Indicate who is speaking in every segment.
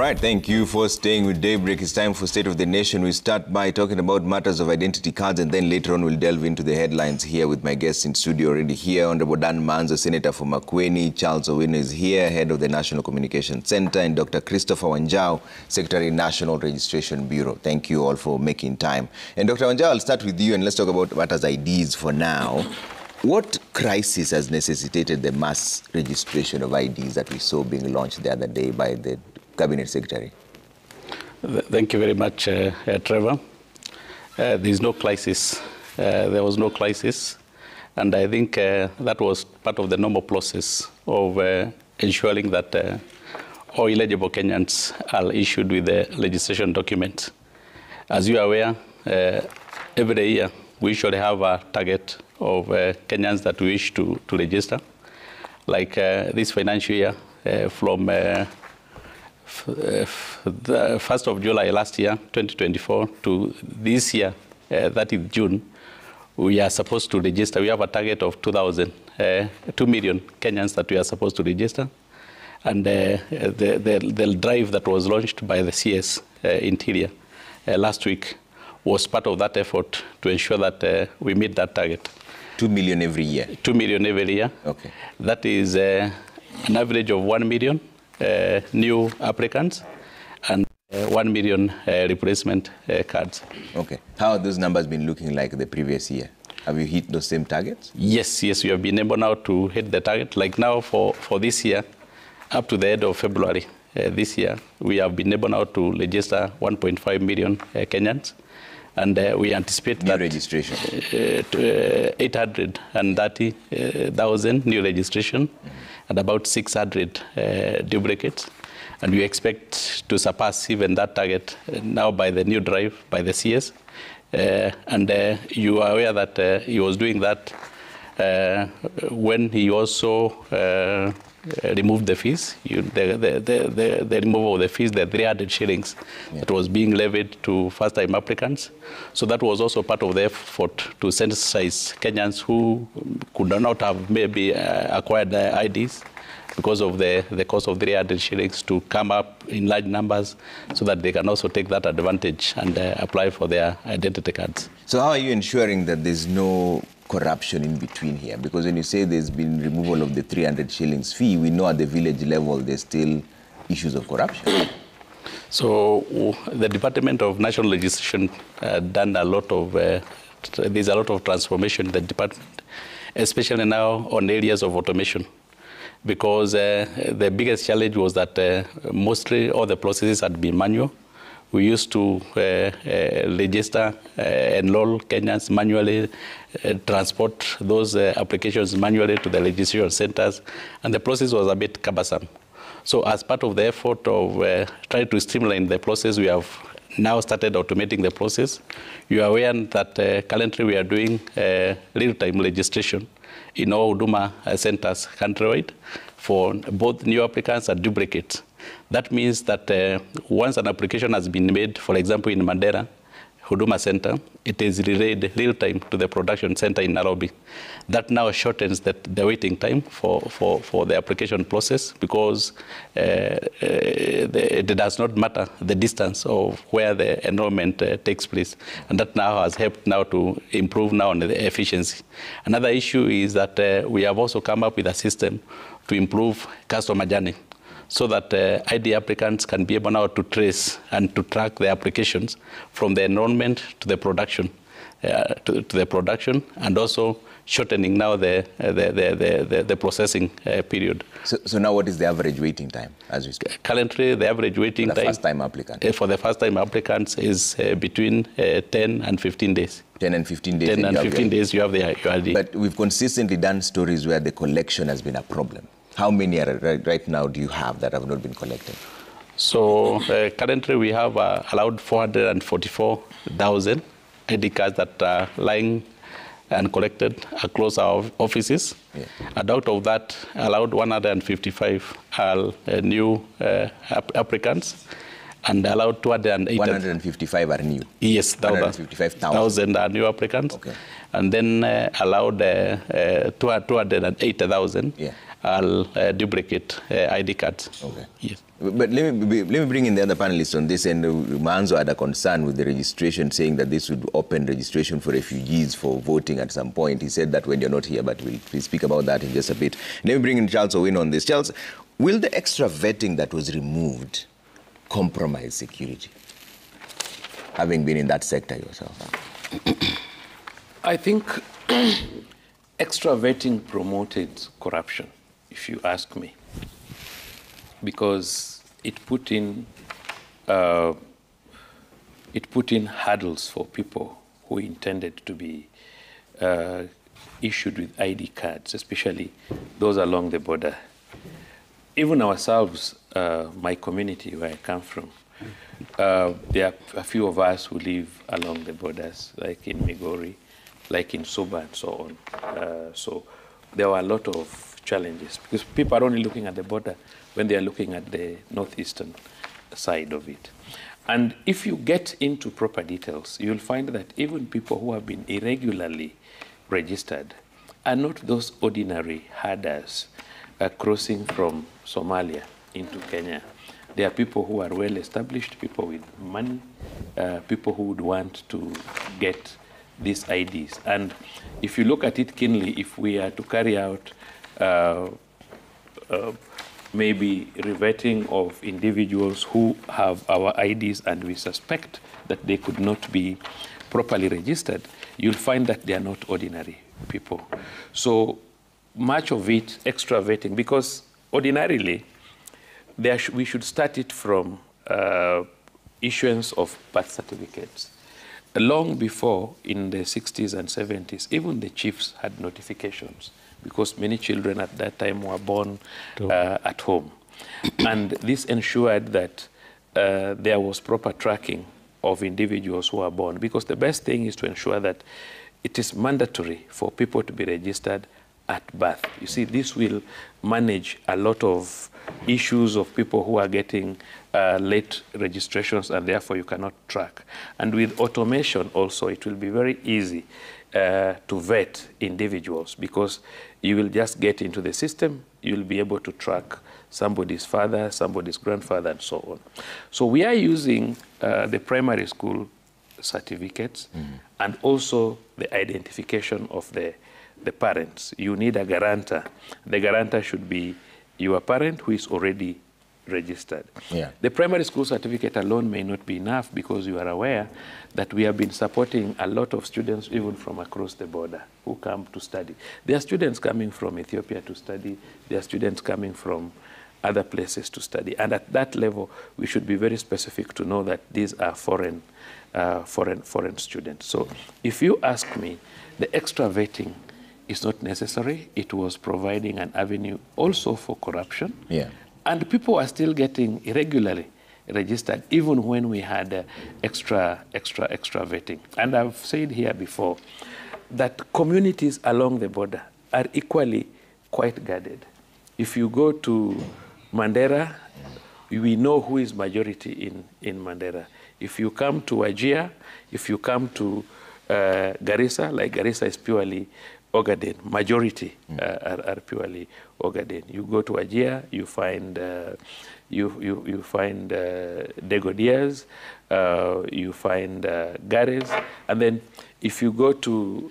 Speaker 1: right, thank you for staying with Daybreak. It's time for State of the Nation. We start by talking about matters of identity cards, and then later on we'll delve into the headlines here with my guests in studio already here. Honorable Dan Manzo, Senator for Makueni. Charles Owino is here, Head of the National Communication Center, and Dr. Christopher Wanjau, Secretary, National Registration Bureau. Thank you all for making time. And Dr. Wanjau, I'll start with you, and let's talk about matters IDs for now. What crisis has necessitated the mass registration of IDs that we saw being launched the other day by the Cabinet Secretary?
Speaker 2: Thank you very much, Trevor. There is no crisis. There was no crisis. And I think that was part of the normal process of ensuring that all eligible Kenyans are issued with the registration documents. As you are aware, every year we usually have a target of Kenyans that we wish to register. Like this financial year, from the 1st of July last year, 2024, to this year, 30th June, we are supposed to register. We have a target of 2 million Kenyans that we are supposed to register. And the drive that was launched by the CS Interior last week was part of that effort to ensure that we meet that target.
Speaker 1: 2 million every year?
Speaker 2: 2 million every year.
Speaker 1: Okay.
Speaker 2: That is an average of 1 million new applicants and 1 million replacement cards.
Speaker 1: Okay. How have those numbers been looking like the previous year? Have you hit those same targets?
Speaker 2: Yes, we have been able now to hit the target. Like now for this year, up to the end of February this year, we have been able now to register 1.5 million Kenyans. And we anticipate
Speaker 1: new
Speaker 2: that
Speaker 1: registration.
Speaker 2: 830,000 new registration and about 600 duplicates. And we expect to surpass even that target now by the new drive by the CS. And you are aware that he was doing that when he also removed the fees, the removal of the fees, the 300 shillings that was being levied to first-time applicants. So that was also part of the effort to sensitize Kenyans who could not have maybe acquired the IDs because of the cost of 300 shillings to come up in large numbers so that they can also take that advantage and apply for their identity cards.
Speaker 1: So how are you ensuring that there's no corruption in between here? Because when you say there's been removal of the 300 shillings fee, we know at the village level there's still issues of corruption. So
Speaker 2: the Department of National Registration done a lot of, there's a lot of transformation in the department, especially now on areas of automation. Because the biggest challenge was that mostly all the processes had been manual. We used to register, enroll Kenyans manually, transport those applications manually to the registration centers, and the process was a bit cumbersome. So as part of the effort of trying to streamline the process, we have now started automating the process. You are aware that currently we are doing real-time registration in all Huduma centers countrywide for both new applicants and duplicates. That means that once an application has been made, for example, in Mandera, Huduma Center, it is relayed real-time to the production center in Nairobi. That now shortens the waiting time for the application process because it does not matter the distance of where the enrollment takes place. And that now has helped now to improve now on the efficiency. Another issue is that we have also come up with a system to improve customer journey, so that ID applicants can be able now to trace and to track the applications from the enrollment to the production, and also shortening now the processing period.
Speaker 1: So now what is the average waiting time as we speak?
Speaker 2: Currently, the average waiting time
Speaker 1: first-time applicant.
Speaker 2: For the first-time applicants is between 10 and 15 days.
Speaker 1: 10 and 15 days.
Speaker 2: 10 and 15 days you have your ID.
Speaker 1: But we've consistently done stories where the collection has been a problem. How many right now do you have that have not been collected?
Speaker 2: So currently we have allowed 444,000 ID cards that are lying and collected across our offices. Yeah. And out of that, allowed 155 are new applicants, and allowed 208.
Speaker 1: 155 are new?
Speaker 2: Yes,
Speaker 1: 155,000
Speaker 2: are new applicants.
Speaker 1: Okay.
Speaker 2: And then allowed 208,000 I'll duplicate ID cards.
Speaker 1: Okay.
Speaker 2: Yes.
Speaker 1: But let me bring in the other panelists on this. And Manzo had a concern with the registration, saying that this would open registration for refugees for voting at some point. He said that when you're not here, but we'll speak about that in just a bit. Let me bring in Charles Owino on this. Charles, will the extra vetting that was removed compromise security, having been in that sector yourself?
Speaker 3: I think extra vetting promoted corruption, if you ask me, because it put in hurdles for people who intended to be issued with ID cards, especially those along the border. Even ourselves, my community where I come from, there are a few of us who live along the borders, like in Migori, like in Suba and so on. So there were a lot of challenges because people are only looking at the border when they are looking at the northeastern side of it. And if you get into proper details, you'll find that even people who have been irregularly registered are not those ordinary herders crossing from Somalia into Kenya. They are people who are well established, people with money, people who would want to get these IDs. And if you look at it keenly, if we are to carry out maybe revetting of individuals who have our IDs and we suspect that they could not be properly registered, you'll find that they are not ordinary people. So much of it, extra vetting, because ordinarily, we should start it from issuance of birth certificates. Long before, in the 60s and 70s, even the chiefs had notifications because many children at that time were born at home. And this ensured that there was proper tracking of individuals who are born, because the best thing is to ensure that it is mandatory for people to be registered at birth. You see, this will manage a lot of issues of people who are getting late registrations and therefore you cannot track. And with automation also, it will be very easy to vet individuals because you will just get into the system, you'll be able to track somebody's father, somebody's grandfather, and so on. So we are using the primary school certificates and also the identification of the parents. You need a guarantor. The guarantor should be your parent who is already registered.
Speaker 1: Yeah.
Speaker 3: The primary school certificate alone may not be enough because you are aware that we have been supporting a lot of students even from across the border who come to study. There are students coming from Ethiopia to study. There are students coming from other places to study. And at that level, we should be very specific to know that these are foreign students. So if you ask me, the extra vetting is not necessary. It was providing an avenue also for corruption.
Speaker 1: Yeah.
Speaker 3: And people are still getting irregularly registered, even when we had extra vetting. And I've said here before that communities along the border are equally quite guarded. If you go to Mandera, we know who is majority in Mandera. If you come to Wajir, if you come to Garissa, like Garissa is purely Ogaden, majority are purely Ogaden. You go to Wajir, you find you find Degodiers, you find Gares, and then if you go to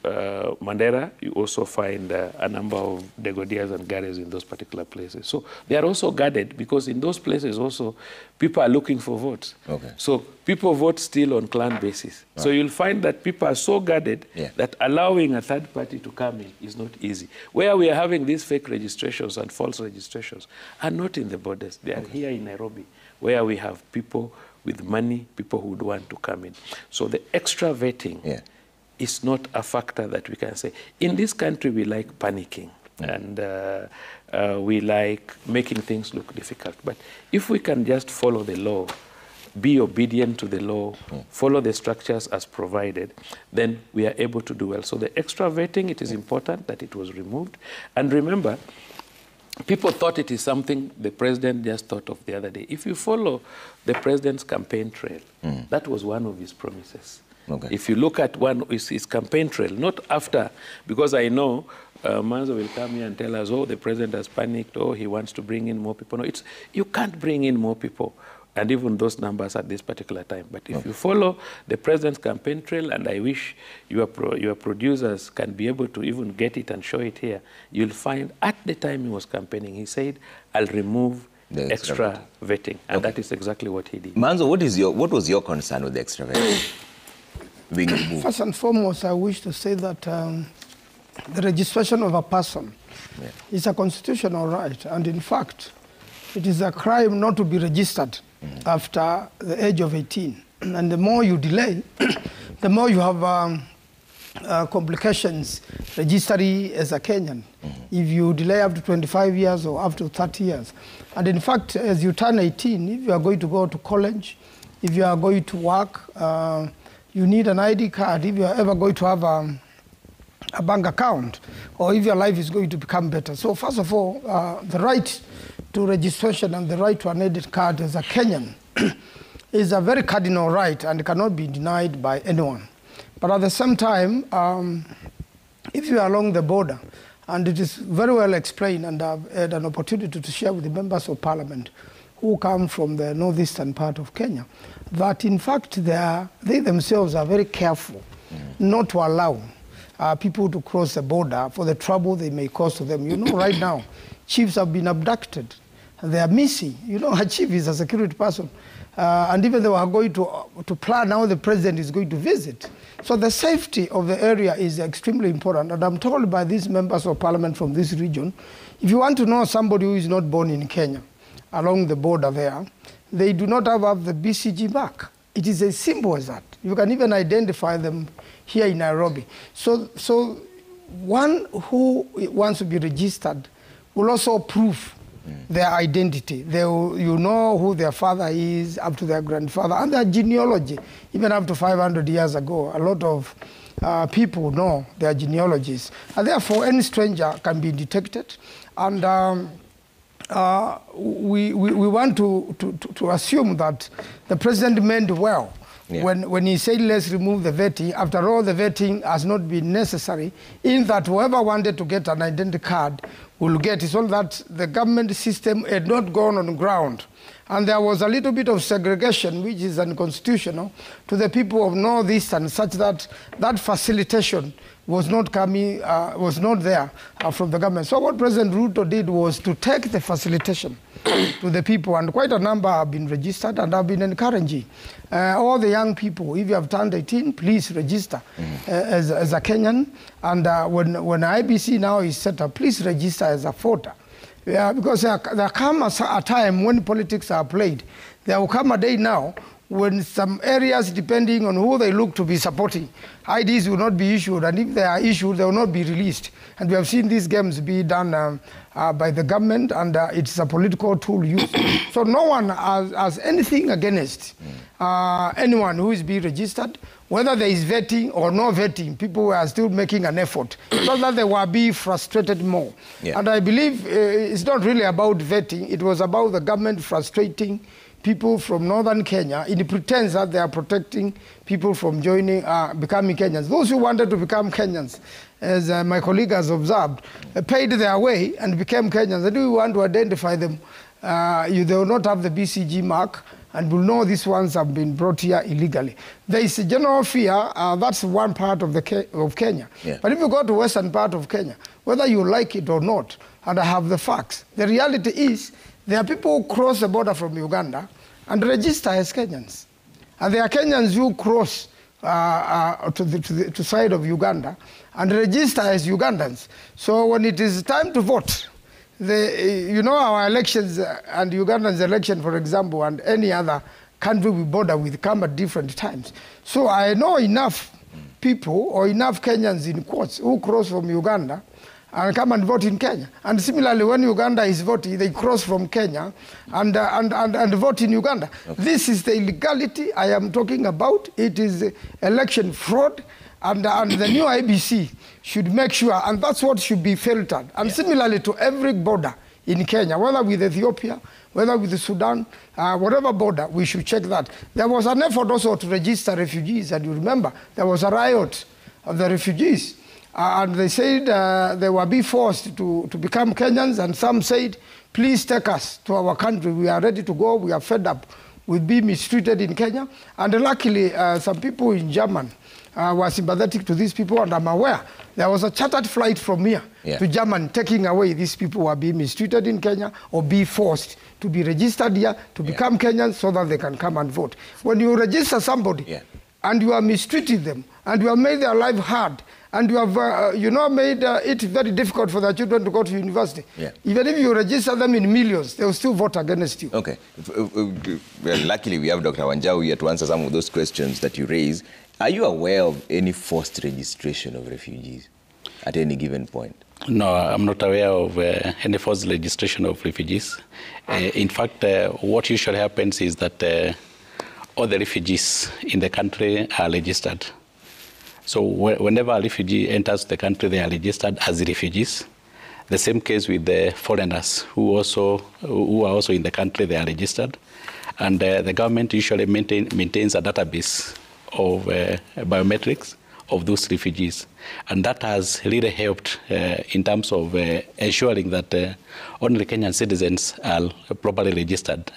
Speaker 3: Mandera, you also find a number of Degodiers and Gares in those particular places. So they are also guarded because in those places also people are looking for votes.
Speaker 1: Okay.
Speaker 3: So people vote still on clan basis. Right. So you'll find that people are so guarded that allowing a third party to come in is not easy. Where we are having these fake registrations and false registrations are not in the borders. They are here in Nairobi, where we have people with money, people who would want to come in. So the extra vetting is not a factor that we can say. In this country, we like panicking and we like making things look difficult. But if we can just follow the law, be obedient to the law, follow the structures as provided, then we are able to do well. So the extra vetting, it is important that it was removed. And remember, people thought it is something the president just thought of the other day. If you follow the president's campaign trail, that was one of his promises. Okay. If you look at his campaign trail, not after, because I know Manzo will come here and tell us, oh, the president has panicked, oh, he wants to bring in more people. No, you can't bring in more people, and even those numbers at this particular time. But if you follow the president's campaign trail, and I wish your producers can be able to even get it and show it here, you'll find at the time he was campaigning, he said, I'll remove the extra vetting. And that is exactly what he did.
Speaker 1: Manzo, what was your concern with the extra vetting being removed?
Speaker 4: First and foremost, I wish to say that the registration of a person is a constitutional right. And in fact, it is a crime not to be registered after the age of 18. And the more you delay, the more you have complications registering as a Kenyan. If you delay up to 25 years or up to 30 years. And in fact, as you turn 18, if you are going to go to college, if you are going to work, you need an ID card. If you are ever going to have a bank account, or if your life is going to become better. So first of all, the right to registration and the right to an ID card as a Kenyan is a very cardinal right and cannot be denied by anyone. But at the same time, if you are along the border, and it is very well explained, and I've had an opportunity to share with the members of parliament who come from the northeastern part of Kenya, that in fact they themselves are very careful not to allow people to cross the border for the trouble they may cause to them. You know, right now, chiefs have been abducted. They are missing. You know, a chief is a security person. And even they were going to plan how the president is going to visit. So the safety of the area is extremely important. And I'm told by these members of parliament from this region, if you want to know somebody who is not born in Kenya, along the border there, they do not have the BCG mark. It is as simple as that. You can even identify them here in Nairobi. So one who wants to be registered will also prove their identity. You know who their father is, up to their grandfather, and their genealogy. Even up to 500 years ago, a lot of people know their genealogies. And therefore, any stranger can be detected. And we want to assume that the president meant well. Yeah. When he said, let's remove the vetting, after all, the vetting has not been necessary, in that whoever wanted to get an identity card will get it, so that the government system had not gone on the ground. And there was a little bit of segregation, which is unconstitutional, to the people of Northeastern, such that that facilitation was not coming, was not there from the government. So what President Ruto did was to take the facilitation to the people, and quite a number have been registered and have been encouraging. All the young people, if you have turned 18, please register as a Kenyan. And when IBC now is set up, please register as a voter. Yeah, because there comes a time when politics are played. There will come a day now when some areas, depending on who they look to be supporting, IDs will not be issued, and if they are issued, they will not be released. And we have seen these games be done by the government, and it's a political tool used. So no one has anything against anyone who is being registered, whether there is vetting or no vetting. People are still making an effort so that they will be frustrated more. Yeah. And I believe it's not really about vetting. It was about the government frustrating people from northern Kenya in the pretense that they are protecting people from joining, becoming Kenyans. Those who wanted to become Kenyans, as my colleague has observed, paid their way and became Kenyans. And we want to identify them. They will not have the BCG mark, and will know these ones have been brought here illegally. There is a general fear, that's one part of Kenya. Yeah. But if you go to western part of Kenya, whether you like it or not, and I have the facts, the reality is there are people who cross the border from Uganda and register as Kenyans. And there are Kenyans who cross to the side of Uganda and register as Ugandans. So when it is time to vote, you know, our elections and Uganda's election, for example, and any other country we border with come at different times. So I know enough people or enough Kenyans in quotes who cross from Uganda and come and vote in Kenya. And similarly, when Uganda is voting, they cross from Kenya and vote in Uganda. Okay. This is the illegality I am talking about. It is election fraud, and the new IBC should make sure, and that's what should be filtered. And similarly to every border in Kenya, whether with Ethiopia, whether with Sudan, whatever border, we should check that. There was an effort also to register refugees, and you remember, there was a riot of the refugees. And they said they were be forced to become Kenyans, and some said, please take us to our country. We are ready to go. We are fed up with being mistreated in Kenya. And luckily, some people in Germany were sympathetic to these people, and I'm aware there was a chartered flight from here to Germany taking away these people who are being mistreated in Kenya or be forced to be registered here to become Kenyans so that they can come and vote. When you register somebody and you are mistreating them and you have made their life hard and you have made it very difficult for their children to go to university, even if you register them in millions, they will still vote against you.
Speaker 1: Okay. Well, luckily we have Dr. Wanjau here to answer some of those questions that you raise. Are you aware of any forced registration of refugees at any given point?
Speaker 2: No, I'm not aware of any forced registration of refugees. In fact, what usually happens is that all the refugees in the country are registered. So whenever a refugee enters the country, they are registered as refugees. The same case with the foreigners who are also in the country, they are registered. And the government usually maintains a database of biometrics of those refugees. And that has really helped in terms of ensuring that only Kenyan citizens are properly registered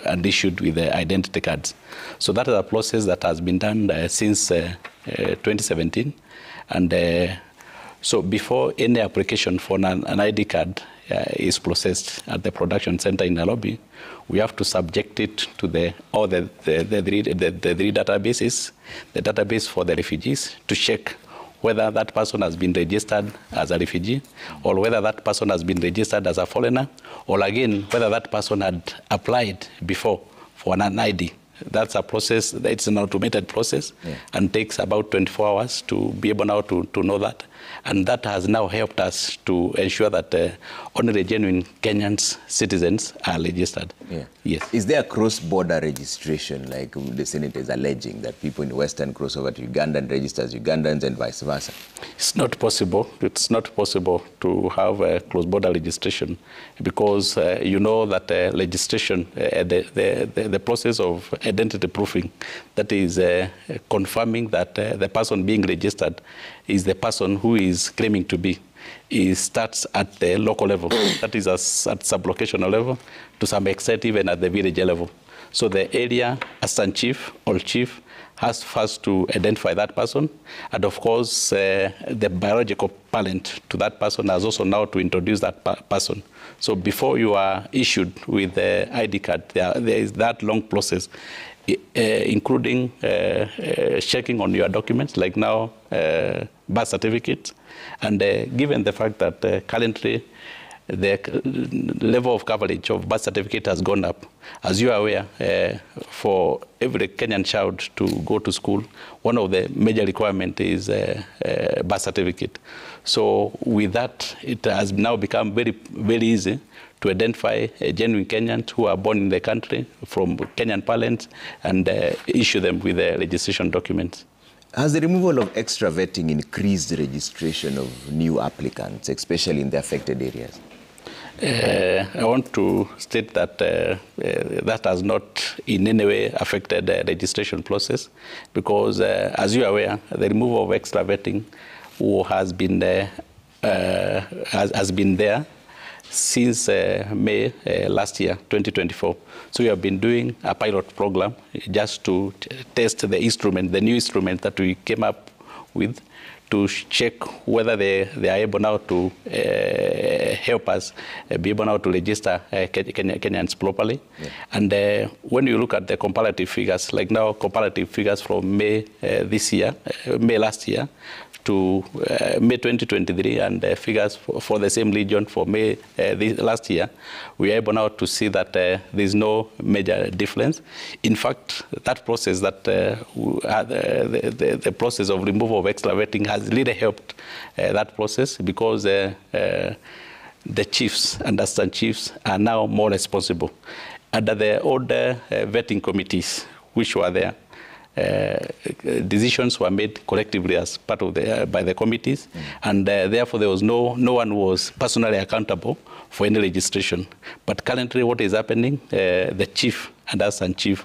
Speaker 2: and issued with identity cards. So that is a process that has been done since 2017. And so before any application for an ID card is processed at the production center in Nairobi, we have to subject it to the three databases, the database for the refugees, to check whether that person has been registered as a refugee or whether that person has been registered as a foreigner, or again, whether that person had applied before for an ID. That's a process, it's an automated process and takes about 24 hours to be able now to know that. And that has now helped us to ensure that only the genuine Kenyan citizens are registered. Yes.
Speaker 1: Is there a cross-border registration, like the Senate is alleging, that people in Western cross over to Uganda and register as Ugandans and vice versa?
Speaker 2: It's not possible. It's not possible to have a cross-border registration because you know that registration, the process of identity proofing, that is confirming that the person being registered is the person who is claiming to be. It starts at the local level, that is at sub-locational level, to some extent even at the village level. So the area assistant chief or chief has first to identify that person, and of course the biological parent to that person has also now to introduce that person. So before you are issued with the ID card, there is that long process, including checking on your documents, like now birth certificate. And given the fact that currently the level of coverage of birth certificate has gone up, as you are aware, for every Kenyan child to go to school, one of the major requirements is birth certificate. So with that, it has now become very, very easy to identify genuine Kenyans who are born in the country from Kenyan parents and issue them with the registration documents.
Speaker 1: Has the removal of extra vetting increased the registration of new applicants, especially in the affected areas?
Speaker 2: I want to state that that has not in any way affected the registration process because, as you are aware, the removal of extra vetting has been there since May last year, 2024. So we have been doing a pilot program just to test the instrument, the new instrument that we came up with, to check whether they are able now to help us be able now to register Kenyans properly. And when you look at the comparative figures, like now comparative figures from May May last year, to May 2023 and figures for the same region for May last year, we are able now to see that there is no major difference. In fact, that process, that the process of removal of extra vetting has really helped that process because the chiefs and assistant chiefs are now more responsible. Under the older vetting committees, which were there, decisions were made collectively as part of by the committees, and therefore there was no one was personally accountable for any registration. But currently, what is happening? The chief and assistant chief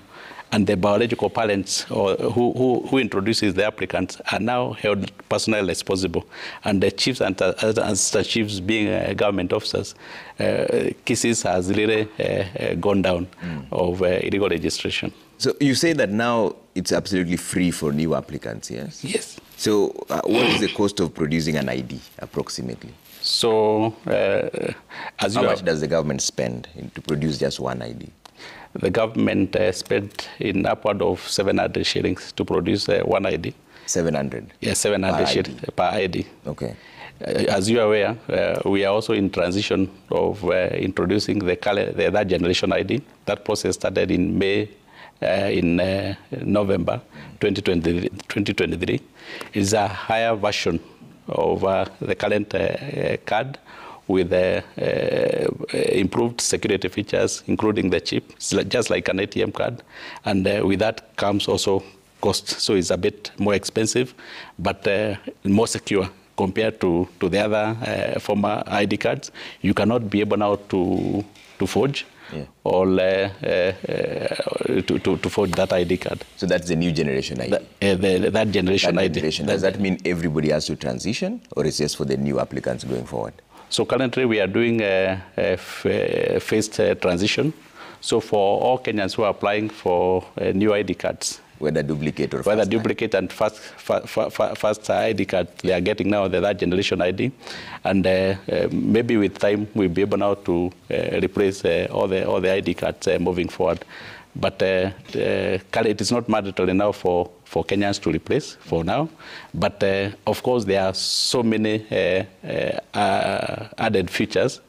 Speaker 2: and the biological parents or who introduces the applicants are now held personally responsible. And the chiefs and assistant chiefs being government officers, cases has really gone down of illegal registration.
Speaker 1: So you say that now it's absolutely free for new applicants, yes?
Speaker 2: Yes.
Speaker 1: So what is the cost of producing an ID, approximately?
Speaker 2: So
Speaker 1: how much does the government spend to produce just one ID?
Speaker 2: The government spent in upward of 700 shillings to produce one ID. 700? Yes, 700 shillings per ID.
Speaker 1: Okay.
Speaker 2: As you are aware, we are also in transition of introducing the third generation ID. That process started in November 2023. It's a higher version of the current card with improved security features, including the chip, just like an ATM card. And with that comes also cost. So it's a bit more expensive, but more secure compared to the other former ID cards. You cannot be able now to forge or to forge that ID card.
Speaker 1: So that's the new generation ID?
Speaker 2: That generation ID.
Speaker 1: Does that mean everybody has to transition, or is it just for the new applicants going forward?
Speaker 2: So currently we are doing a phased transition. So for all Kenyans who are applying for new ID cards,
Speaker 1: whether duplicate or
Speaker 2: whether duplicate and first ID card, they are getting now the third generation ID, and maybe with time we'll be able now to replace all the ID cards moving forward. But it is not mandatory now for Kenyans to replace for now. But of course, there are so many added features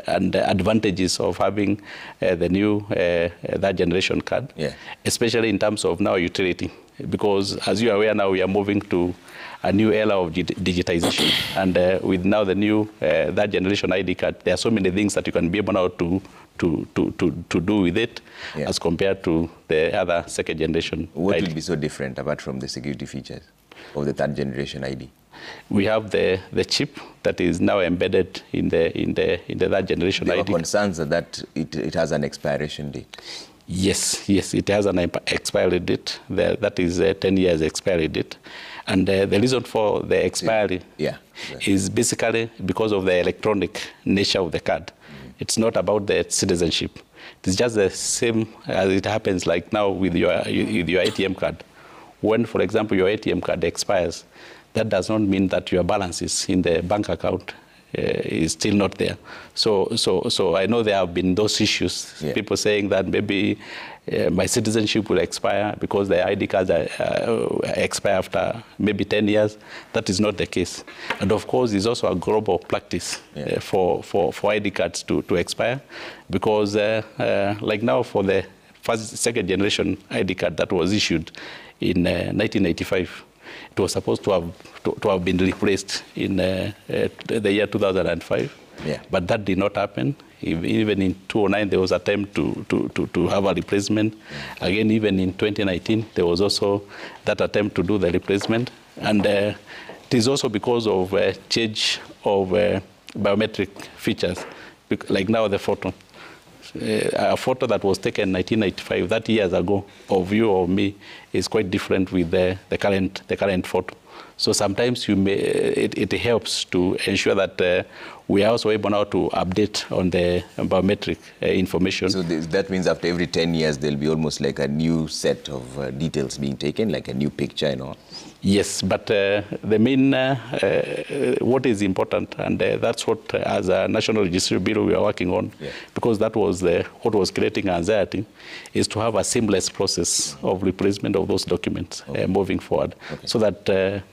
Speaker 2: and advantages of having the new that generation card, especially in terms of now utility. Because as you are aware now, we are moving to a new era of digitization. And with now the new that generation ID card, there are so many things that you can be able now to do with it as compared to the other second generation
Speaker 1: What
Speaker 2: ID.
Speaker 1: will be so different apart from the security features of the third generation ID?
Speaker 2: We have the chip that is now embedded in the third generation
Speaker 1: there
Speaker 2: ID.
Speaker 1: There are concerns that it has an expiration date.
Speaker 2: Yes, it has an expiry date. That is 10 years expiry date. And the reason for the expiry is basically because of the electronic nature of the card. It's not about the citizenship. It's just the same as it happens like now with your ATM card. When, for example, your ATM card expires, that does not mean that your balances in the bank account is still not there. So I know there have been those issues. People saying that maybe my citizenship will expire because the ID cards expire after maybe 10 years. That is not the case. And of course, it's also a global practice for ID cards to expire, because like now for the second generation ID card that was issued in 1985, it was supposed to have been replaced in the year 2005, but that did not happen. Even in 2009, there was an attempt to have a replacement. Again, even in 2019, there was also that attempt to do the replacement. And it is also because of change of biometric features, like now the photo. A photo that was taken in 1995, 30 years ago, of you or me, is quite different with the current photo. So sometimes it helps to ensure that we are also able now to update on the biometric information. So
Speaker 1: that means after every 10 years, there'll be almost like a new set of details being taken, like a new picture and all?
Speaker 2: Yes, but the main, what is important, and that's what, as a National Registration Bureau, we are working on, because that was what was creating anxiety, is to have a seamless process of replacement of those documents moving forward, so that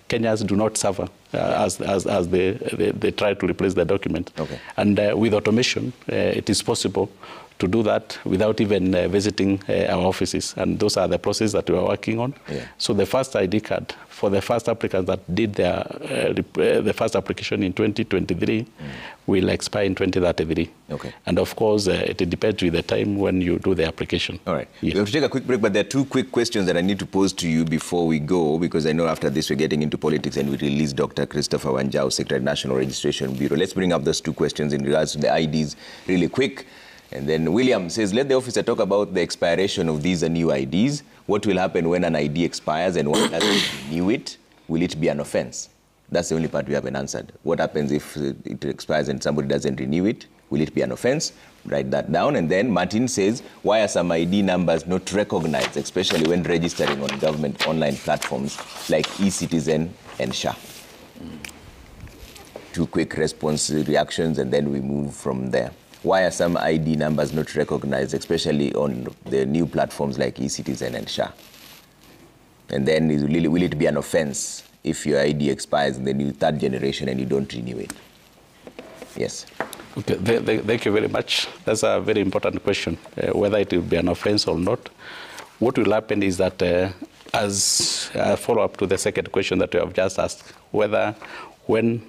Speaker 2: Kenyans do not suffer as they try to replace their document. And with automation, it is possible to do that without even visiting our offices. And those are the processes that we are working on. So the first ID card for the first applicants that did the first application in 2023 will expire in 2033. And of course, it depends with the time when you do the application.
Speaker 1: All right. We have to take a quick break, but there are two quick questions that I need to pose to you before we go, because I know after this we're getting into politics and we release Dr. Christopher Wanjau, Secretary, National Registration Bureau. Let's bring up those two questions in regards to the IDs really quick. And then William says, let the officer talk about the expiration of these new IDs. What will happen when an ID expires and one doesn't renew it? Will it be an offense? That's the only part we haven't answered. What happens if it expires and somebody doesn't renew it? Will it be an offense? Write that down. And then Martin says, why are some ID numbers not recognized, especially when registering on government online platforms like eCitizen and SHA? 2 quick response reactions, and then we move from there. Why are some ID numbers not recognized, especially on the new platforms like eCitizen and SHA? And then will it be an offense if your ID expires in the new 3rd generation and you don't renew it? Yes.
Speaker 2: Okay, thank you very much. That's a very important question, whether it will be an offense or not. What will happen is that, as a follow-up to the second question that you have just asked, whether when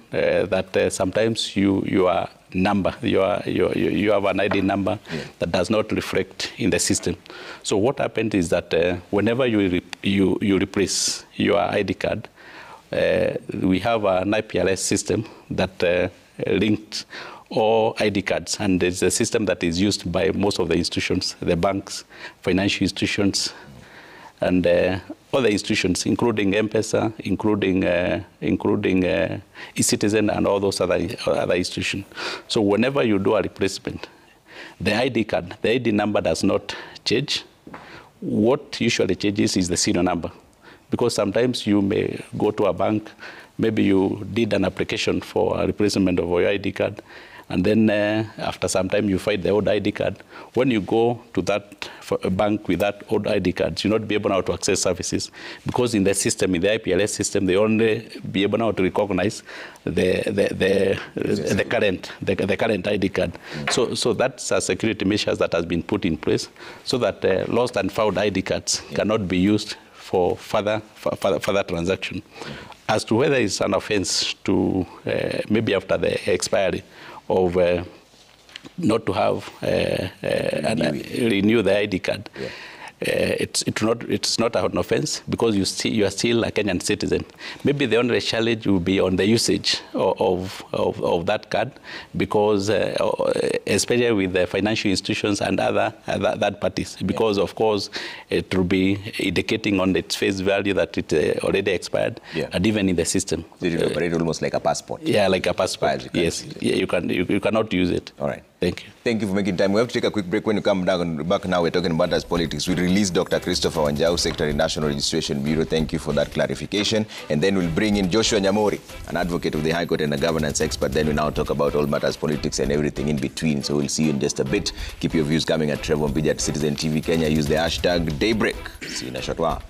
Speaker 2: sometimes your number, you have an ID number that does not reflect in the system. So what happened is that whenever you replace your ID card, we have an IPRS system that linked all ID cards, and it's a system that is used by most of the institutions, the banks, financial institutions, and other institutions, including M-Pesa, including eCitizen, and all those other institutions. So whenever you do a replacement, the ID card, the ID number does not change. What usually changes is the serial number, because sometimes you may go to a bank, maybe you did an application for a replacement of your ID card, and then after some time you find the old ID card. When you go to that bank with that old ID card, you'll not be able now to access services, because in the system, in the IPLS system, they only be able now to recognize the current ID card. So that's a security measure that has been put in place, so that lost and found ID cards cannot be used for further transaction. As to whether it's an offense to maybe after the expiry of not to have renew the ID card, it's not an offense, because you are still a Kenyan citizen. Maybe the only challenge will be on the usage of that card, because especially with the financial institutions and other third parties, because of course it will be indicating on its face value that it already expired, and even in the system.
Speaker 1: Did it operate almost like a passport?
Speaker 2: Yeah, like a passport. Yes, you cannot use it.
Speaker 1: All right.
Speaker 2: Thank you.
Speaker 1: Thank you for making time. We have to take a quick break. When you come back now, we're talking about as politics. We released Dr. Christopher Wanjau, Secretary, National Registration Bureau. Thank you for that clarification. And then we'll bring in Joshua Nyamori, an advocate of the High Court and a governance expert. Then we now talk about all matters politics and everything in between. So we'll see you in just a bit. Keep your views coming at Trevor Mbija at Citizen TV Kenya. Use the hashtag Daybreak. See you in a short while.